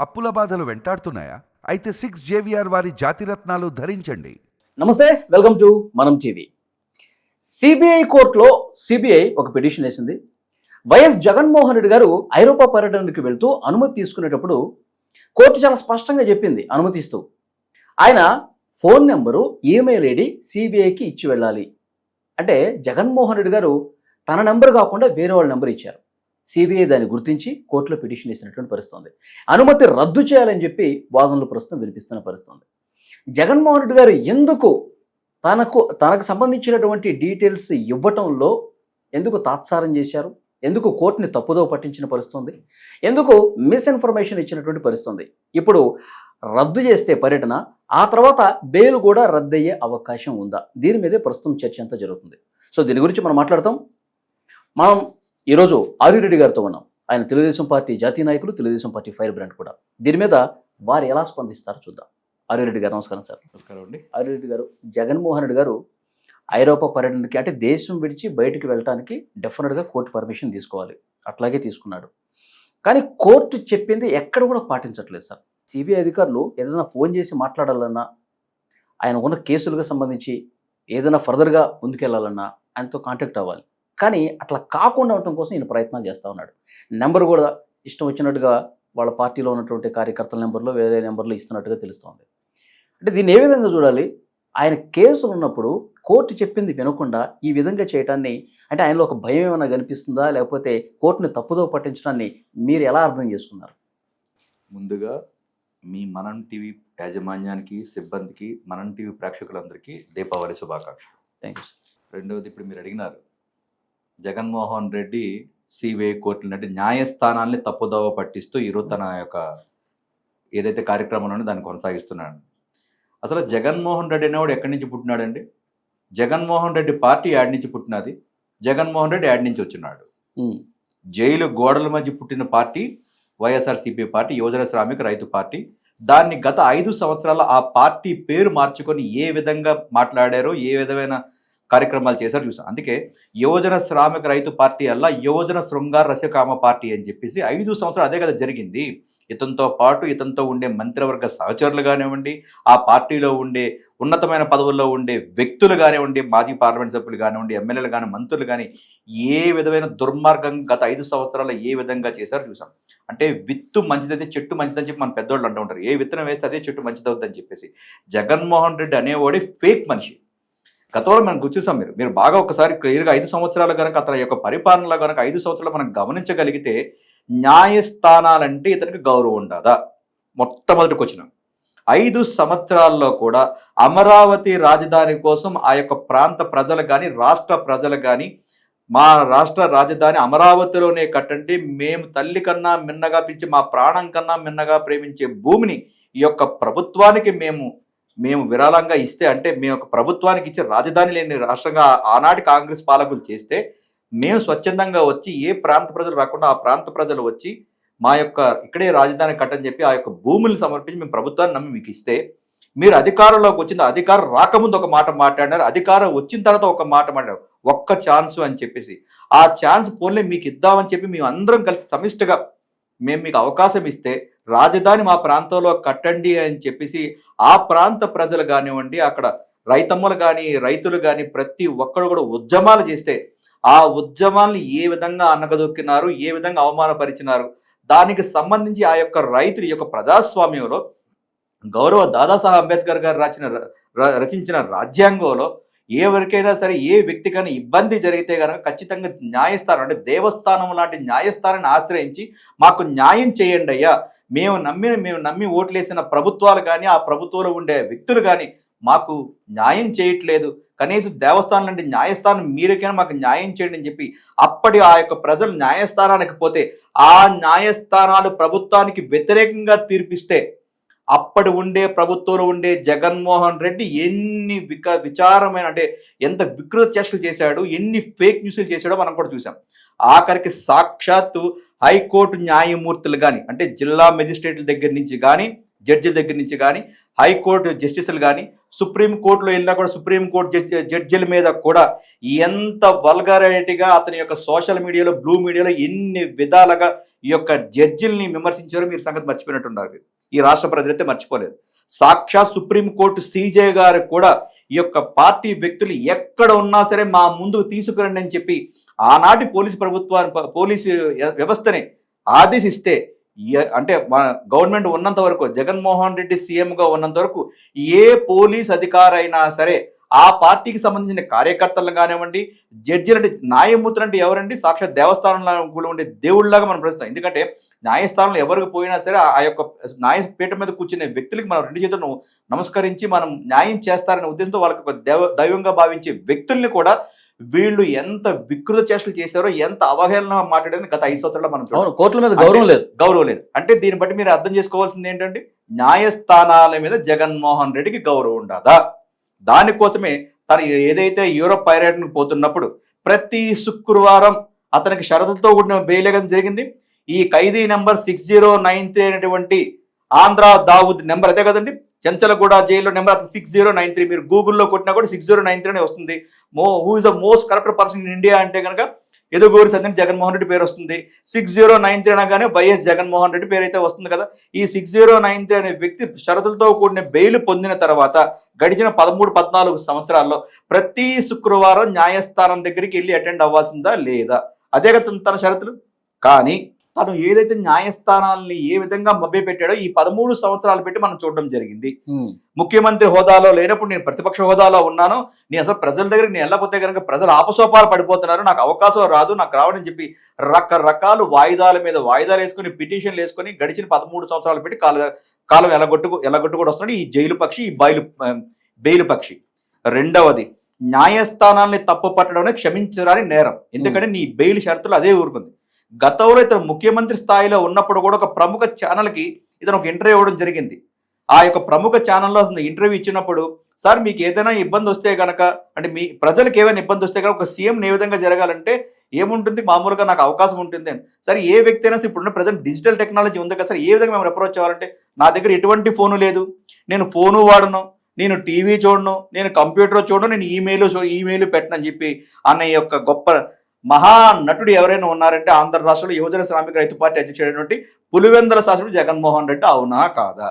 అప్పుల బాధలు వెంటాడుతున్నాయా? అయితే 6 JVR వారి జాతిరత్నాలు ధరించండి. నమస్తే, వెల్కమ్ టు మనం టీవీ. సిబిఐ కోర్టులో సిబిఐ ఒక పిటిషన్ వేసింది. వైఎస్ జగన్మోహన్ రెడ్డి గారు ఐరోపా పర్యటనకి వెళ్తూ అనుమతి తీసుకునేటప్పుడు కోర్టు చాలా స్పష్టంగా చెప్పింది అనుమతిస్తూ, ఆయన ఫోన్ నెంబరు, ఈమెయిల్ ఐడి సిబిఐకి ఇచ్చి వెళ్ళాలి. అంటే జగన్మోహన్ రెడ్డి గారు తన నెంబర్ కాకుండా వేరే వాళ్ళ నెంబర్ ఇచ్చారు. సిబిఐ దాన్ని గుర్తించి కోర్టులో పిటిషన్ ఇచ్చినటువంటి పరిస్థితుంది. అనుమతి రద్దు చేయాలని చెప్పి వాదనలు ప్రస్తుతం వినిపిస్తున్న పరిస్థితుంది. జగన్మోహన్ రెడ్డి గారు ఎందుకు తనకు సంబంధించినటువంటి డీటెయిల్స్ ఇవ్వటంలో ఎందుకు తాత్సారం చేశారు? ఎందుకు కోర్టుని తప్పుదోవ పట్టించిన పరిస్థితుంది? ఎందుకు మిస్ఇన్ఫర్మేషన్ ఇచ్చినటువంటి పరిస్థితుంది? ఇప్పుడు రద్దు చేస్తే పర్యటన, ఆ తర్వాత బెయిల్ కూడా రద్దయ్యే అవకాశం ఉందా? దీని మీదే ప్రస్తుతం చర్చ అంతా జరుగుతుంది. సో దీని గురించి మనం మాట్లాడతాం. మనం ఈరోజు ఆదిరెడ్డి గారితో ఉన్నాం. ఆయన తెలుగుదేశం పార్టీ జాతీయ నాయకులు, తెలుగుదేశం పార్టీ ఫైర్ బ్రాండ్ కూడా. దీని మీద వారు ఎలా స్పందిస్తారో చూద్దాం. ఆదిరెడ్డి గారు నమస్కారం సార్. నమస్కారం అండి. ఆదిరెడ్డి గారు, జగన్మోహన్ రెడ్డి గారు ఐరోపా పర్యటనకి, అంటే దేశం విడిచి బయటికి వెళ్ళడానికి డెఫినెట్గా కోర్టు పర్మిషన్ తీసుకోవాలి, అట్లాగే తీసుకున్నాడు. కానీ కోర్టు చెప్పింది ఎక్కడ కూడా పాటించట్లేదు సార్. సిబిఐ అధికారులు ఏదైనా ఫోన్ చేసి మాట్లాడాలన్నా, ఆయన ఉన్న కేసులకు సంబంధించి ఏదైనా ఫర్దర్గా ముందుకెళ్లాలన్నా ఆయనతో కాంటాక్ట్ అవ్వాలి. కానీ అట్లా కాకుండా ఉండటం కోసం ఈయన ప్రయత్నాలు చేస్తూ ఉన్నాడు. నెంబర్ కూడా ఇష్టం వచ్చినట్టుగా వాళ్ళ పార్టీలో ఉన్నటువంటి కార్యకర్తల నెంబర్లో వేరే నెంబర్లో ఇస్తున్నట్టుగా తెలుస్తోంది. అంటే దీన్ని ఏ విధంగా చూడాలి? ఆయన కేసులు ఉన్నప్పుడు కోర్టు చెప్పింది వినకుండా ఈ విధంగా చేయటాన్ని, అంటే ఆయనలో ఒక భయం ఏమైనా కనిపిస్తుందా, లేకపోతే కోర్టుని తప్పుదో పట్టించడాన్ని మీరు ఎలా అర్థం చేసుకున్నారు? ముందుగా మీ మనం టీవీ యాజమాన్యానికి, సిబ్బందికి, మనం టీవీ ప్రేక్షకులందరికీ దీపావళి శుభాకాంక్షలు. Thank you sir. రెండవది, ఇప్పుడు మీరు అడిగినారు జగన్మోహన్ రెడ్డి సిబిఐ కోర్టులు అంటే న్యాయస్థానాల్ని తప్పుదోవ పట్టిస్తూ ఈరోజు తన యొక్క ఏదైతే కార్యక్రమంలోనే దాన్ని కొనసాగిస్తున్నాడు. అసలు జగన్మోహన్ రెడ్డి అనేవాడు ఎక్కడి నుంచి పుట్టినాడండి? జగన్మోహన్ రెడ్డి పార్టీ యాడ్ నుంచి పుట్టినది, జగన్మోహన్ రెడ్డి యాడ్ నుంచి వచ్చినాడు. జైలు గోడల మధ్య పుట్టిన పార్టీ వైఎస్ఆర్సీపీ పార్టీ, యువజన శ్రామిక రైతు పార్టీ. దాన్ని గత 5 సంవత్సరాల ఆ పార్టీ పేరు మార్చుకొని ఏ విధంగా మాట్లాడారో, ఏ విధమైన కార్యక్రమాలు చేశారు చూసాం. అందుకే యువజన శ్రామిక రైతు పార్టీ అలా యువజన శృంగార రసకామ పార్టీ అని చెప్పేసి 5 సంవత్సరాలు అదే కదా జరిగింది. ఇతనితో పాటు ఇతనితో ఉండే మంత్రివర్గ సహచరులు కానివ్వండి, ఆ పార్టీలో ఉండే ఉన్నతమైన పదవుల్లో ఉండే వ్యక్తులు కానివ్వండి, మాజీ పార్లమెంట్ సభ్యులు కానివ్వండి, ఎమ్మెల్యేలు కానీ, మంత్రులు కానీ ఏ విధమైన దుర్మార్గం గత 5 సంవత్సరాలు ఏ విధంగా చేశారు చూసాం. అంటే విత్తు మంచిదైతే చెట్టు మంచిదని చెప్పి మన పెద్దోళ్ళు అంటూ ఉంటారు. ఏ విత్తనం వేస్తే అదే చెట్టు మంచిదవుద్దని చెప్పేసి. జగన్మోహన్ రెడ్డి అనేవాడి ఫేక్ మనిషి. గతంలో మనం గుర్తిస్తాం. మీరు బాగా ఒకసారి క్లియర్గా 5 సంవత్సరాలు కనుక అతని యొక్క పరిపాలనలో కనుక 5 సంవత్సరాలు మనం గమనించగలిగితే, న్యాయస్థానాలంటే ఇతనికి గౌరవం ఉండదా? మొట్టమొదటి క్వశ్చన్. 5 సంవత్సరాల్లో కూడా అమరావతి రాజధాని కోసం ఆ యొక్క ప్రాంత ప్రజలు కానీ, రాష్ట్ర ప్రజలు కానీ, మా రాష్ట్ర రాజధాని అమరావతిలోనే కట్టండి, మేము తల్లి కన్నా మిన్నగా పెంచి మా ప్రాణం కన్నా మిన్నగా ప్రేమించే భూమిని ఈ యొక్క ప్రభుత్వానికి మేము విరాళంగా ఇస్తే, అంటే మేము ఒక ప్రభుత్వానికి ఇచ్చే రాజధాని లేని రాష్ట్రంగా ఆనాటి కాంగ్రెస్ పాలకులు చేస్తే, మేము స్వచ్ఛందంగా వచ్చి ఏ ప్రాంత ప్రజలు రాకుండా ఆ ప్రాంత ప్రజలు వచ్చి మా యొక్క ఇక్కడే రాజధాని కట్టని చెప్పి ఆ యొక్క భూముల్ని సమర్పించి మేము ప్రభుత్వాన్ని నమ్మి మీకు ఇస్తే, మీరు అధికారంలోకి వచ్చింది, అధికారం రాకముందు ఒక మాట మాట్లాడినారు, అధికారం వచ్చిన తర్వాత ఒక మాట మాట్లాడారు, ఒక్క ఛాన్స్ అని చెప్పేసి. ఆ ఛాన్స్ పోన్లే మీకు ఇద్దామని చెప్పి మేము అందరం కలిసి సమిష్టిగా మేము మీకు అవకాశం ఇస్తే రాజధాని మా ప్రాంతంలో కట్టండి అని చెప్పేసి ఆ ప్రాంత ప్రజలు కానివ్వండి, అక్కడ రైతమ్మలు కానీ, రైతులు కానీ ప్రతి ఒక్కరు కూడా ఉద్యమాలు చేస్తే, ఆ ఉద్యమాల్ని ఏ విధంగా అనగదొక్కినారు, ఏ విధంగా అవమానపరిచినారు, దానికి సంబంధించి ఆ యొక్క రైతులు ఈ యొక్క ప్రజాస్వామ్యంలో గౌరవ దాదాసాహెబ్ అంబేద్కర్ గారు రచించిన రాజ్యాంగంలో ఎవరికైనా సరే ఏ వ్యక్తికైనా ఇబ్బంది జరిగితే కనుక ఖచ్చితంగా న్యాయస్థానం, అంటే దేవస్థానం లాంటి న్యాయస్థానాన్ని ఆశ్రయించి మాకు న్యాయం చేయండి అయ్యా, మేము నమ్మి ఓట్లేసిన ప్రభుత్వాలు కానీ, ఆ ప్రభుత్వంలో ఉండే వ్యక్తులు కానీ మాకు న్యాయం చేయట్లేదు, కనీసం దేవస్థానం లాంటి న్యాయస్థానం మీరికైనా మాకు న్యాయం చేయండి అని చెప్పి అప్పటి ఆ యొక్క ప్రజలు న్యాయస్థానానికి పోతే, ఆ న్యాయస్థానాలు ప్రభుత్వానికి వ్యతిరేకంగా తీర్పిస్తే, అప్పటి ఉండే ప్రభుత్వంలో ఉండే జగన్మోహన్ రెడ్డి ఎన్ని విచారమైన, అంటే ఎంత వికృత చేష్టలు చేశాడు, ఎన్ని ఫేక్ న్యూస్లు చేశాడో మనం కూడా చూసాం. ఆఖరికి సాక్షాత్తు హైకోర్టు న్యాయమూర్తులు కానీ, అంటే జిల్లా మెజిస్ట్రేట్ల దగ్గర నుంచి కానీ, జడ్జిల దగ్గర నుంచి కానీ, హైకోర్టు జస్టిసులు కానీ, సుప్రీంకోర్టులో వెళ్ళినా కూడా సుప్రీంకోర్టు జడ్జిల మీద కూడా ఎంత వల్గారిటీగా అతని యొక్క సోషల్ మీడియాలో, బ్లూ మీడియాలో ఎన్ని విధాలుగా ఈ యొక్క జడ్జిల్ని విమర్శించారో మీరు సంగతి మర్చిపోయినట్టున్నారు. ఈ రాష్ట్ర ప్రజలైతే మర్చిపోలేదు. సాక్షాత్ సుప్రీంకోర్టు సీజే గారు కూడా ఈ యొక్క పార్టీ వ్యక్తులు ఎక్కడ ఉన్నా సరే మా ముందుకు తీసుకురండి అని చెప్పి ఆనాటి పోలీసు వ్యవస్థని ఆదేశిస్తే, అంటే మన గవర్నమెంట్ ఉన్నంత వరకు, జగన్మోహన్ రెడ్డి సీఎంగా ఉన్నంత వరకు ఏ పోలీస్ అధికారి అయినా సరే ఆ పార్టీకి సంబంధించిన కార్యకర్తలను కానివ్వండి, జడ్జిలు అంటే న్యాయమూర్తులు అంటే ఎవరండి, సాక్షాత్ దేవస్థానంలో కూడా ఉండే దేవుళ్ళలాగా మనం ప్రశ్న. ఎందుకంటే న్యాయస్థానంలో ఎవరికి పోయినా సరే ఆ యొక్క న్యాయపీఠం మీద కూర్చునే వ్యక్తులకి మనం 2 చేతులను నమస్కరించి మనం న్యాయం చేస్తారనే ఉద్దేశంతో వాళ్ళకి ఒక దైవంగా భావించే వ్యక్తుల్ని కూడా వీళ్ళు ఎంత వికృత చేష్టలు చేశారో, ఎంత అవహేళన మాట్లాడేది గత 5 సంవత్సరాలు మనం కోర్టుల మీద గౌరవం లేదు. అంటే దీన్ని బట్టి మీరు అర్థం చేసుకోవాల్సింది ఏంటంటే, న్యాయస్థానాల మీద జగన్మోహన్ రెడ్డికి గౌరవం ఉండదా? దానికోసమే తను ఏదైతే యూరోప్ పర్యటనకు పోతున్నప్పుడు ప్రతి శుక్రవారం అతనికి షరతులతో కూడిన బెయిల్ ఇవ్వడం జరిగింది. ఈ ఖైదీ నెంబర్ 6093 అనేటువంటి ఆంధ్ర దావుద్ నెంబర్ అదే కదండి, చెంచలగూడ జైల్లో నెంబర్ అతను 6093. మీరు గూగుల్లో కొట్టినా కూడా 6093 అనే వస్తుంది. Who is the most corrupt person in India అంటే కనుక ఎదుగూరి సత్యన్ జగన్మోహన్ రెడ్డి పేరు వస్తుంది. 6093 అనగానే వైఎస్ జగన్మోహన్ రెడ్డి పేరు అయితే వస్తుంది కదా. ఈ 6093 అనే వ్యక్తి షరతులతో కూడిన బెయిల్ పొందిన తర్వాత గడిచిన 13-14 సంవత్సరాల్లో ప్రతి శుక్రవారం న్యాయస్థానం దగ్గరికి వెళ్ళి అటెండ్ అవ్వాల్సిందా లేదా? అదే కదా తన షరతులు. కానీ తను ఏదైతే న్యాయస్థానాలని ఏ విధంగా మభ్యపెట్టాడో ఈ 13 సంవత్సరాలు పెట్టి మనం చూడడం జరిగింది. ముఖ్యమంత్రి హోదాలో లేనప్పుడు నేను ప్రతిపక్ష హోదాలో ఉన్నాను, నేను అసలు ప్రజల దగ్గరికి నేను వెళ్ళకపోతే కనుక ప్రజలు ఆపసోపాలు పడిపోతున్నారు, నాకు అవకాశం రాదు, నాకు రావని చెప్పి రకరకాల వాయిదాల మీద వాయిదాలు వేసుకుని, పిటిషన్లు వేసుకుని గడిచిన 13 సంవత్సరాలు పెట్టి కాలం ఎలగొట్టు కూడా వస్తున్నాడు ఈ జైలు పక్షి, ఈ బెయిలు పక్షి. రెండవది, న్యాయస్థానాల్ని తప్పు పట్టడం అనేది క్షమించరాని నేరం. ఎందుకంటే నీ బెయిల్ షరతులు అదే ఊరుకుంది. గతంలో ఇతను ముఖ్యమంత్రి స్థాయిలో ఉన్నప్పుడు కూడా ఒక ప్రముఖ ఛానల్కి ఇతను ఒక ఇంటర్వ్యూ ఇవ్వడం జరిగింది. ఆ యొక్క ప్రముఖ ఛానల్లో ఇంటర్వ్యూ ఇచ్చినప్పుడు, సార్ మీకు ఏదైనా ఇబ్బంది వస్తే కనుక, అంటే మీ ప్రజలకు ఏమైనా ఇబ్బంది వస్తే కనుక ఒక సీఎం ఏ విధంగా జరగాలంటే ఏముంటుంది, మామూలుగా నాకు అవకాశం ఉంటుంది అని. సరే ఏ వ్యక్తి అయినా ఇప్పుడున్న ప్రజెంట్ డిజిటల్ టెక్నాలజీ ఉంది కదా సార్, ఏ విధంగా మేము అప్రోచ్ అవ్వాలంటే, నా దగ్గర ఎటువంటి ఫోను లేదు, నేను ఫోను వాడను, నేను టీవీ చూడను, నేను కంప్యూటర్ చూడను, నేను ఈమెయిల్ పెట్టనని చెప్పి అన్న యొక్క గొప్ప మహా నటుడు ఎవరైనా ఉన్నారంటే ఆంధ్ర రాష్ట్రంలో యువజన శ్రామిక రైతు పార్టీ అధ్యక్షుడైనటువంటి పులివెందుల శాసనసభ్యుడు జగన్మోహన్ రెడ్డి, అవునా కాదా?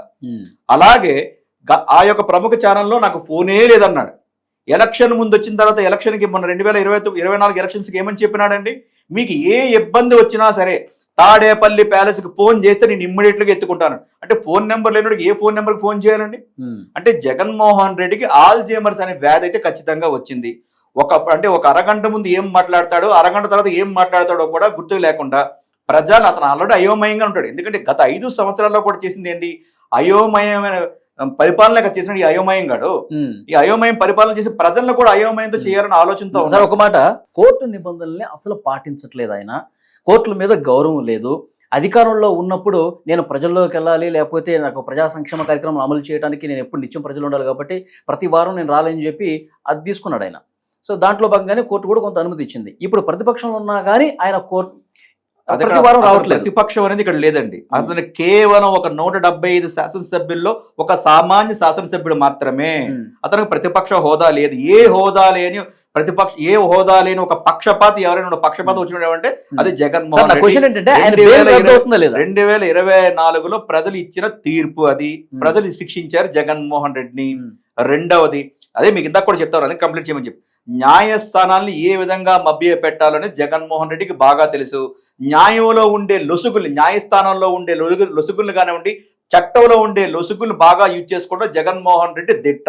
అలాగే ఆ యొక్క ప్రముఖ ఛానల్లో నాకు ఫోనే లేదన్నాడు. ఎలక్షన్ ముందు వచ్చిన తర్వాత ఎలక్షన్కి మొన్న 2024 ఎలక్షన్స్కి ఏమని చెప్పినాడండి, మీకు ఏ ఇబ్బంది వచ్చినా సరే తాడేపల్లి ప్యాలెస్కి ఫోన్ చేస్తే నేను ఇమ్మీడియట్గా ఎత్తుకుంటాను. అంటే ఫోన్ నెంబర్ లేనివాడికి ఏ ఫోన్ నెంబర్కి ఫోన్ చేయాలండి? అంటే జగన్మోహన్ రెడ్డికి ఆల్జీమర్స్ అనే వ్యాధి అయితే ఖచ్చితంగా వచ్చింది. ఒక అరగంట ముందు ఏం మాట్లాడతాడో, అరగంట తర్వాత ఏం మాట్లాడతాడో కూడా గుర్తుకు లేకుండా ప్రజలు అతను ఆల్రెడీ అయోమయంగా ఉంటాడు. ఎందుకంటే గత 5 సంవత్సరాల్లో కూడా చేసింది ఏంటి, అయోమయమైన పరిపాలన చేసిన ఈ అయోమయంగాడు ఈ అయోమయం పరిపాలన చేసి ప్రజలను కూడా అయోమయంతో చేయాలని ఆలోచనతో సార్. ఒక మాట, కోర్టు నిబంధనల్ని అసలు పాటించట్లేదు ఆయన, కోర్టుల మీద గౌరవం లేదు. అధికారంలో ఉన్నప్పుడు నేను ప్రజల్లోకి వెళ్ళాలి, లేకపోతే నాకు ప్రజా సంక్షేమ కార్యక్రమం అమలు చేయడానికి నేను ఎప్పుడు నిత్యం ప్రజలు ఉండాలి కాబట్టి ప్రతి వారం నేను రాలేని చెప్పి అది తీసుకున్నాడు ఆయన. సో దాంట్లో భాగంగానే కోర్టు కూడా కొంత అనుమతి ఇచ్చింది. ఇప్పుడు ప్రతిపక్షంలో ఉన్నా కానీ ఆయన కోర్టు ప్రతి వారం రావట్లేదు. ప్రతిపక్షం అనేది ఇక్కడ లేదండి. అతను కేవలం ఒక 175 శాసనసభ్యుల్లో ఒక సామాన్య శాసనసభ్యుడు మాత్రమే. అతనికి ప్రతిపక్ష హోదా లేదు. ఏ హోదా లేని ఒక పక్షపాతి ఎవరైనా పక్షపాతి వచ్చినాడంటే అది జగన్మోహన్ రెడ్డి. 2024లో ప్రజలు ఇచ్చిన తీర్పు అది, ప్రజలు శిక్షించారు జగన్మోహన్ రెడ్డిని. రెండవది, అదే మీకు ఇందాక కూడా చెప్తారు, అదే కంప్లీట్ చేయమని చెప్పి, న్యాయస్థానాల్ని ఏ విధంగా మభ్య పెట్టాలని జగన్మోహన్ రెడ్డికి బాగా తెలుసు. న్యాయంలో ఉండే లొసుగుల్ని, న్యాయస్థానంలో ఉండే లొసుగుల్ని కానివ్వండి, చట్టంలో ఉండే లొసుగుల్ని బాగా యూజ్ చేసుకోవడం జగన్మోహన్ రెడ్డి దిట్ట.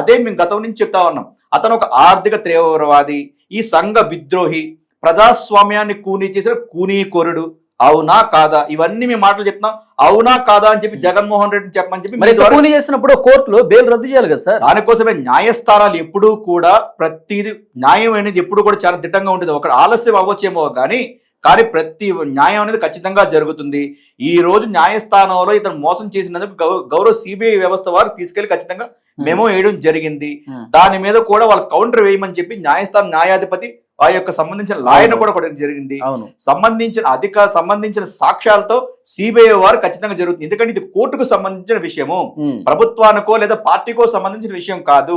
అదే మేము గతం నుంచి చెప్తా ఉన్నాం. అతను ఒక ఆర్థిక తీవ్రవాది, ఈ సంఘ విద్రోహి, ప్రజాస్వామ్యాన్ని కూనీ చేసిన కూనీకోరుడు. అవునా కాదా? ఇవన్నీ మేము మాటలు చెప్తున్నాం. అవునా కాదా అని చెప్పి జగన్మోహన్ రెడ్డిని చెప్పమని చెప్పి చేసినప్పుడు కోర్టులో బెయిల్ రద్దు చేయాలి కదా సార్. దానికోసమే న్యాయస్థానాలు ఎప్పుడూ కూడా ప్రతిదీ న్యాయం అనేది ఎప్పుడు కూడా చాలా దిట్టంగా ఉంటుంది. ఒక ఆలస్యం అవ్వచ్చేమో కానీ ప్రతి న్యాయం అనేది ఖచ్చితంగా జరుగుతుంది. ఈ రోజు న్యాయస్థానంలో ఇతను మోసం చేసినందుకు గౌరవ సిబిఐ వ్యవస్థ వారు తీసుకెళ్లి ఖచ్చితంగా మెమో వేయడం జరిగింది. దాని మీద కూడా వాళ్ళు కౌంటర్ వేయమని చెప్పి న్యాయాధిపతి ఆ యొక్క సంబంధించిన లాయర్ను కూడా కొట్టడం జరిగింది. సంబంధించిన సాక్ష్యాలతో సిబిఐ వారు ఖచ్చితంగా జరుగుతుంది. ఎందుకంటే ఇది కోర్టుకు సంబంధించిన విషయము, ప్రభుత్వానికో లేదా పార్టీకో సంబంధించిన విషయం కాదు.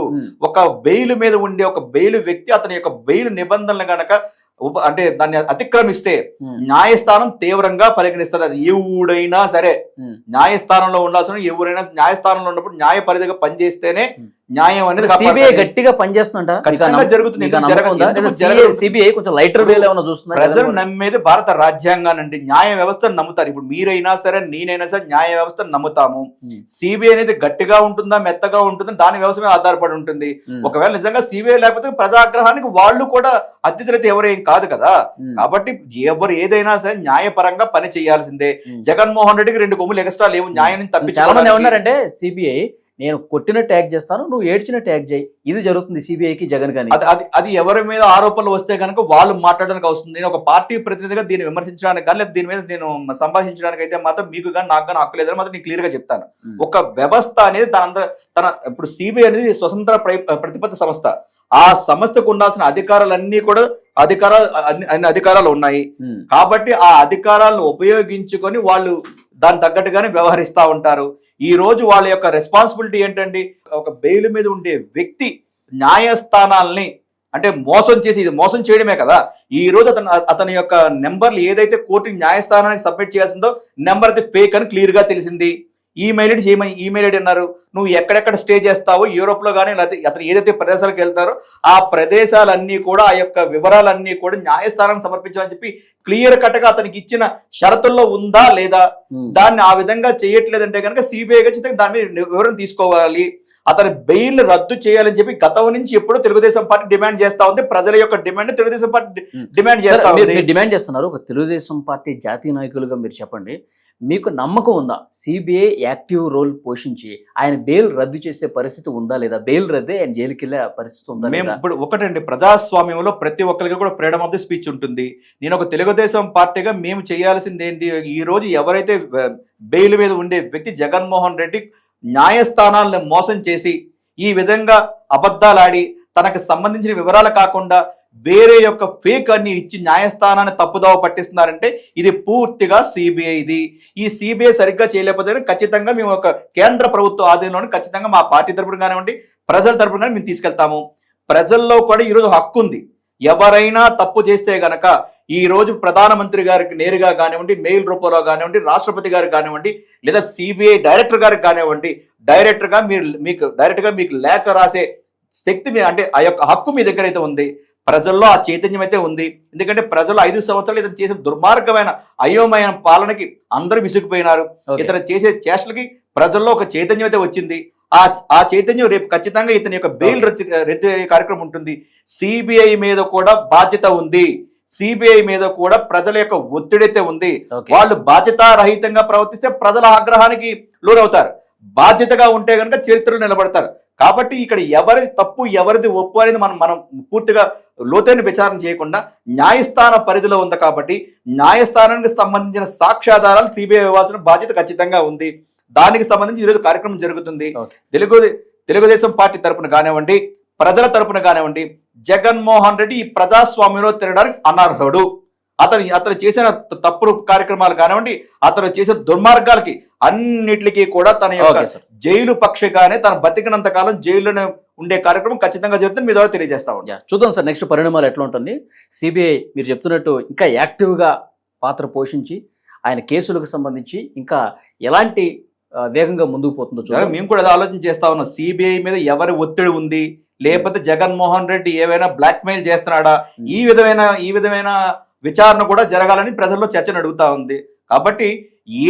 ఒక బెయిల్ మీద ఉండే ఒక బెయిల్ వ్యక్తి అతని యొక్క బెయిల్ నిబంధనలు గనక అంటే దాన్ని అతిక్రమిస్తే న్యాయస్థానం తీవ్రంగా పరిగణిస్తుంది. అది ఎవడైనా సరే న్యాయస్థానంలో ఉండాల్సిన ఎవరైనా న్యాయస్థానంలో ఉన్నప్పుడు న్యాయ పరిధిగా పనిచేస్తేనే న్యాయం అనేది సిబిఐ గట్టిగా పనిచేస్తుందంట. ఖచ్చితంగా జరుగుతుంది. సిబిఐ కొంచెం లైటర్ వేలో ఏమైనా చూస్తున్నా? ప్రజలు నమ్మేది భారత రాజ్యాంగానండి, న్యాయ వ్యవస్థను నమ్ముతారు. ఇప్పుడు మీరైనా సరే నేనైనా సరే న్యాయ వ్యవస్థను నమ్ముతాము. సిబిఐ అనేది గట్టిగా ఉంటుందా మెత్తగా ఉంటుందా దాని వ్యవస్థ మీద ఆధారపడి ఉంటుంది. ఒకవేళ నిజంగా సిబిఐ లేకపోతే ప్రజాగ్రహానికి వాళ్ళు కూడా అతిథులైతే ఎవరేం కాదు కదా. కాబట్టి ఎవరు ఏదైనా సరే న్యాయపరంగా పని చేయాల్సిందే. జగన్మోహన్ రెడ్డికి 2 కొమ్ములు ఎక్స్ట్రా లేవు న్యాయాన్ని తప్పించాలని ఏమన్నారంటే సిబిఐ నేను కొట్టిన ట్యాగ్ చేస్తాను, నువ్వు ఏడ్చిన ట్యాగ్ చేయి. ఇది జరుగుతుంది సిబిఐకి జగన్ గాని. అది ఎవరి మీద ఆరోపణలు వస్తే కనుక వాళ్ళు మాట్లాడడానికి వస్తుంది. నేను ఒక పార్టీ ప్రతినిధిగా దీన్ని విమర్శించడానికి కానీ లేదా దీని మీద నేను సంభాషించడానికి అయితే మాత్రం మీకు కానీ నాకు కానీ హక్కు లేదని మాత్రం నేను క్లియర్ గా చెప్తాను. ఒక వ్యవస్థ అనేది తన ఇప్పుడు సిబిఐ అనేది స్వతంత్ర ప్రతిపత్తి సంస్థ. ఆ సంస్థకు ఉండాల్సిన అధికారాలన్నీ కూడా అన్ని అధికారాలు ఉన్నాయి. కాబట్టి ఆ అధికారాలను ఉపయోగించుకొని వాళ్ళు దాని తగ్గట్టుగానే వ్యవహరిస్తూ ఉంటారు. ఈ రోజు వాళ్ళ యొక్క రెస్పాన్సిబిలిటీ ఏంటండి? ఒక బెయిల్ మీద ఉండే వ్యక్తి న్యాయస్థానాల్ని అంటే మోసం చేసి, ఇది మోసం చేయడమే కదా. ఈ రోజు అతని యొక్క నెంబర్లు ఏదైతే కోర్టు న్యాయస్థానానికి సబ్మిట్ చేయాల్సిందో నెంబర్ అది ఫేక్ అని క్లియర్ గా తెలిసింది. ఈమెయిల్ ఐడి అన్నారు, నువ్వు ఎక్కడెక్కడ స్టే చేస్తావో యూరోప్ లో కానీ లేకపోతే అతను ఏదైతే ప్రదేశాలకు వెళ్తారో ఆ ప్రదేశాలన్నీ కూడా ఆ యొక్క వివరాలన్నీ కూడా న్యాయస్థానానికి సమర్పించాలని చెప్పి క్లియర్ కట్ గా అతనికి ఇచ్చిన షరతుల్లో ఉందా లేదా, దాన్ని ఆ విధంగా చేయట్లేదంటే కనుక సిబిఐ ఖచ్చితంగా దాని మీద వివరణ తీసుకోవాలి. అతని బెయిల్ రద్దు చేయాలని చెప్పి గతం నుంచి ఎప్పుడూ తెలుగుదేశం పార్టీ డిమాండ్ చేస్తా ఉంది. ప్రజల యొక్క డిమాండ్ తెలుగుదేశం పార్టీ డిమాండ్ చేస్తా ఉంది. డిమాండ్ చేస్తున్నారు. ఒక తెలుగుదేశం పార్టీ జాతీయ నాయకులుగా మీరు చెప్పండి, మీకు నమ్మకం ఉందా సిబిఐ యాక్టివ్ రోల్ పోషించి ఆయన బెయిల్ రద్దు చేసే పరిస్థితి ఉందా లేదా? బెయిల్ రద్దే ఆయన జైలుకి వెళ్ళే పరిస్థితి ఉందా? మేము ఇప్పుడు ఒకటండి, ప్రజాస్వామ్యంలో ప్రతి ఒక్కరికి కూడా ఫ్రీడమ్ ఆఫ్ ది స్పీచ్ ఉంటుంది. నేను ఒక తెలుగుదేశం పార్టీగా మేము చేయాల్సింది ఏంటి? ఈ రోజు ఎవరైతే బెయిల్ మీద ఉండే వ్యక్తి జగన్మోహన్ రెడ్డి న్యాయస్థానాలను మోసం చేసి ఈ విధంగా అబద్ధాలాడి తనకు సంబంధించిన వివరాలు కాకుండా వేరే యొక్క ఫేక్ అన్ని ఇచ్చి న్యాయస్థానాన్ని తప్పుదోవ పట్టిస్తున్నారంటే ఇది పూర్తిగా సిబిఐది. ఈ సిబిఐ సరిగ్గా చేయలేకపోతే ఖచ్చితంగా మేము ఒక కేంద్ర ప్రభుత్వ ఆధీనంలో ఖచ్చితంగా మా పార్టీ తరపున కానివ్వండి ప్రజల తరపున కానీ మేము తీసుకెళ్తాము. ప్రజల్లో కూడా ఈరోజు హక్కు ఉంది. ఎవరైనా తప్పు చేస్తే గనక ఈ రోజు ప్రధానమంత్రి గారికి నేరుగా కానివ్వండి, మెయిల్ రూపంలో కానివ్వండి, రాష్ట్రపతి గారికి కానివ్వండి, లేదా సిబిఐ డైరెక్టర్ గారికి కానివ్వండి, డైరెక్ట్గా మీకు లేఖ రాసే శక్తి అంటే ఆ యొక్క హక్కు మీ దగ్గర అయితే ఉంది. ప్రజల్లో ఆ చైతన్యం అయితే ఉంది. ఎందుకంటే ప్రజలు 5 సంవత్సరాలు ఇతను చేసిన దుర్మార్గమైన అయోమయ పాలనకి అందరూ విసిగిపోయినారు. ఇతను చేసే చేష్టలకి ప్రజల్లో ఒక చైతన్యం అయితే వచ్చింది. ఆ చైతన్యం రేపు ఖచ్చితంగా ఇతని యొక్క బెయిల్ రద్దు కార్యక్రమం ఉంటుంది. సిబిఐ మీద కూడా బాధ్యత ఉంది. సిబిఐ మీద కూడా ప్రజల యొక్క ఒత్తిడి అయితే ఉంది. వాళ్ళు బాధ్యతారహితంగా ప్రవర్తిస్తే ప్రజల ఆగ్రహానికి లోనవుతారు. బాధ్యతగా ఉంటే కనుక చరిత్రలో నిలబడతారు. కాబట్టి ఇక్కడ ఎవరిది తప్పు ఎవరిది ఒప్పు అనేది మనం పూర్తిగా లోతైన విచారణ చేయకుండా న్యాయస్థాన పరిధిలో ఉంది. కాబట్టి న్యాయస్థానానికి సంబంధించిన సాక్ష్యాధారాలు సిబిఐ ఇవ్వాల్సిన బాధ్యత ఖచ్చితంగా ఉంది. దానికి సంబంధించి ఈరోజు కార్యక్రమం జరుగుతుంది. తెలుగుదేశం పార్టీ తరపున కానివ్వండి, ప్రజల తరపున కానివ్వండి, జగన్మోహన్ రెడ్డి ఈ ప్రజాస్వామ్యంలో తిరగడానికి అనర్హుడు. అతను చేసిన తప్పుడు కార్యక్రమాలు కానివ్వండి, అతను చేసిన దుర్మార్గాలకి అన్నిటికీ కూడా తన యొక్క జైలు పక్షగానే తన బతికినంత కాలం జైల్లోనే ఉండే కార్యక్రమం ఖచ్చితంగా జరుగుతుంది. మీ ద్వారా తెలియజేస్తా ఉంటాం. చూద్దాం సార్ నెక్స్ట్ పరిణామాలు ఎట్లా ఉంటుంది. సిబిఐ మీరు చెప్తున్నట్టు ఇంకా యాక్టివ్గా పాత్ర పోషించి ఆయన కేసులకు సంబంధించి ఇంకా ఎలాంటి వేగంగా ముందుకు పోతుందో చూద్దాం. మేము కూడా ఆలోచన చేస్తా ఉన్నాం. సిబిఐ మీద ఎవరి ఒత్తిడి ఉంది, లేకపోతే జగన్మోహన్ రెడ్డి ఏవైనా బ్లాక్ మెయిల్ చేస్తున్నాడా, ఈ విధమైన విచారణ కూడా జరగాలని ప్రజల్లో చర్చను అడుగుతా ఉంది. కాబట్టి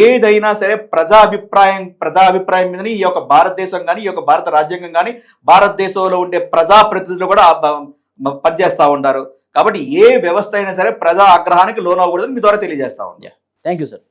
ఏదైనా సరే ప్రజాభిప్రాయం మీదని ఈ యొక్క భారతదేశం కానీ, ఈ యొక్క భారత రాజ్యాంగం కానీ, భారతదేశంలో ఉండే ప్రజాప్రతినిధులు కూడా పనిచేస్తూ ఉంటారు. కాబట్టి ఏ వ్యవస్థ అయినా సరే ప్రజా ఆగ్రహానికి లోనవ్వకూడదని మీ ద్వారా తెలియజేస్తా ఉంది. Thank you sir.